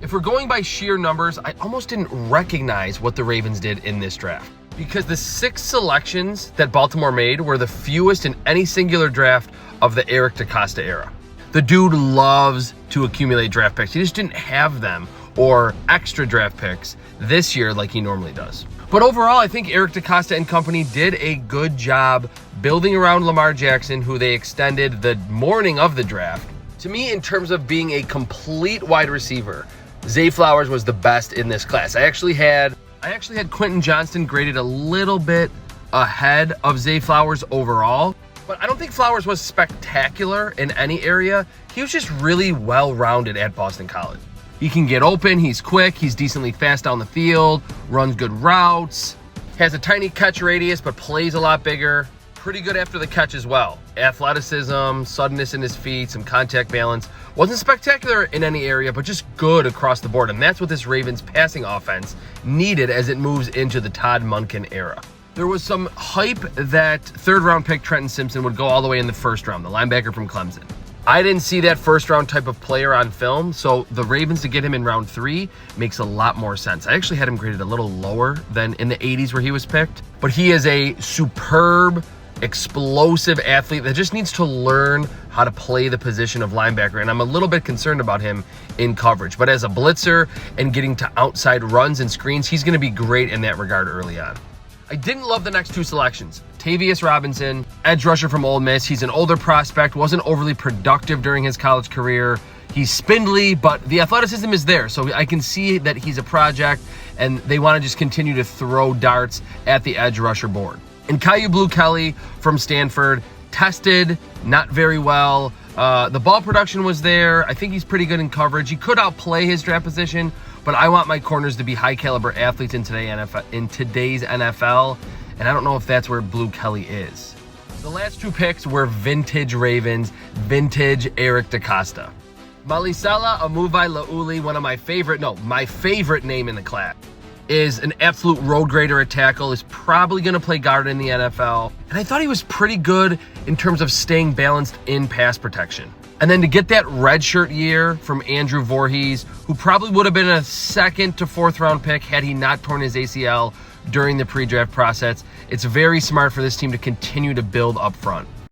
If we're going by sheer numbers, I almost didn't recognize what the Ravens did in this draft, because the 6 selections that Baltimore made were the fewest in any singular draft of the Eric DeCosta era. The dude loves to accumulate draft picks. He just didn't have them or extra draft picks this year like he normally does. But overall, I think Eric DeCosta and company did a good job building around Lamar Jackson, who they extended the morning of the draft. To me, in terms of being a complete wide receiver, Zay Flowers was the best in this class. I actually had Quentin Johnston graded a little bit ahead of Zay Flowers overall, but I don't think Flowers was spectacular in any area. He was just really well-rounded at Boston College. He can get open, he's quick, he's decently fast down the field, runs good routes, has a tiny catch radius but plays a lot bigger. Pretty good after the catch as well. Athleticism, suddenness in his feet, some contact balance. Wasn't spectacular in any area, but just good across the board. And that's what this Ravens passing offense needed as it moves into the Todd Monken era. There was some hype that 3rd round pick Trenton Simpson would go all the way in the 1st round, the linebacker from Clemson. I didn't see that 1st round type of player on film, so the Ravens to get him in round 3 makes a lot more sense. I actually had him graded a little lower than in the 80s where he was picked, but he is a superb, explosive athlete that just needs to learn how to play the position of linebacker, and I'm a little bit concerned about him in coverage. But as a blitzer and getting to outside runs and screens, he's going to be great in that regard early on. I didn't love the next 2 selections. Tavius Robinson, edge rusher from Ole Miss. He's an older prospect, wasn't overly productive during his college career. He's spindly, but the athleticism is there, so I can see that he's a project, and they want to just continue to throw darts at the edge rusher board. And Kyu Blu Kelly from Stanford, tested not very well. The ball production was there. I think he's pretty good in coverage. He could outplay his draft position, but I want my corners to be high caliber athletes in today's NFL, and I don't know if that's where Blu Kelly is. The last 2 picks were vintage Ravens, vintage Eric DeCosta. Malisala Amuvai-Lauli, my favorite name in the class, is an absolute road grader at tackle, is probably going to play guard in the NFL. And I thought he was pretty good in terms of staying balanced in pass protection. And then to get that redshirt year from Andrew Voorhees, who probably would have been a 2nd to 4th round pick had he not torn his ACL during the pre-draft process, it's very smart for this team to continue to build up front.